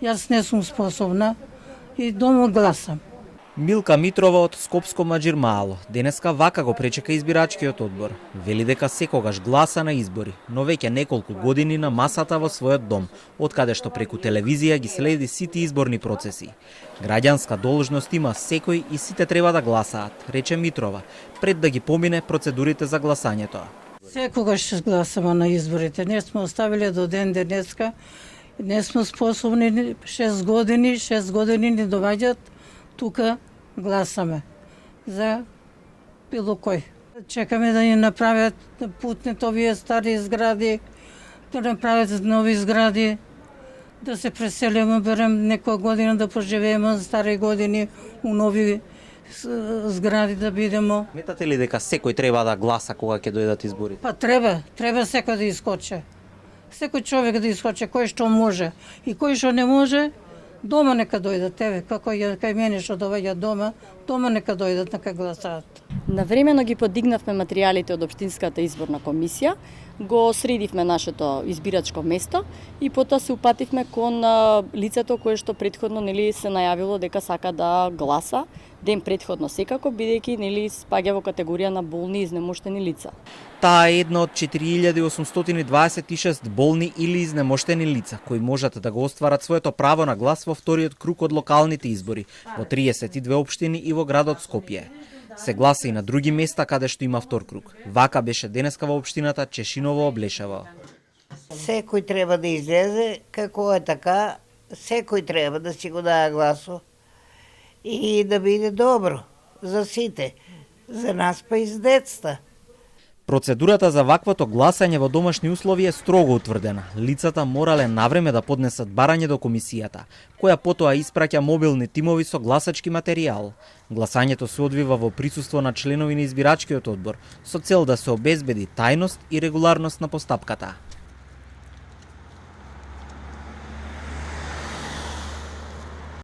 Јас не сум способна и дома гласам. Милка Митрова од Скопско Маџирмало денеска вака го пречека избирачкиот одбор. Вели дека секогаш гласа на избори, но веќе неколку години на масата во својот дом, откаде што преку телевизија ги следи сите изборни процеси. Граѓанска должност има секој и сите треба да гласаат, рече Митрова, пред да ги помине процедурите за гласањето. Секогаш гласаме на изборите. Не сме оставиле до ден денеска. Не сме способни 6 години ни доваѓат тука гласаме за било кој. Чекаме да ни направят путните овие стари згради, да направят нови згради, да се преселиме, берем некоја година да поживееме стари години у нови згради да бидеме. Метате ли дека секој треба да гласа кога ќе дојдат изборите? Па треба секој да искоче. Секој човек да искоче, кој што може и кој што не може, дома нека дојдат, еве, како кај мене што доаѓа дома нека дојдат, нека гласаат. Навремено ги подигнавме материјалите од Општинската изборна комисија, го средивме нашето избирачко место и потоа се упативме кон лицето кое што претходно се најавило дека сака да гласа ден претходно секако, бидејќи спаѓа во категорија на болни и изнемоштени лица. Таа е една од 4826 болни или изнемоштени лица кои можат да го остварат своето право на глас во вториот круг од локалните избори во 32 општини и во градот Скопје. Се гласа и на други места каде што има втор круг. Вака беше денеска во општината Чешиново Облешево. Секој треба да излезе, како е така, секој треба да си го дае гласо и да биде добро за сите, за нас па и за децата. Процедурата за ваквото гласање во домашни услови е строго утврдена. Лицата морале навреме да поднесат барање до комисијата, која потоа испраќа мобилни тимови со гласачки материјал. Гласањето се одвива во присуство на членови на избирачкиот одбор, со цел да се обезбеди тајност и регуларност на постапката.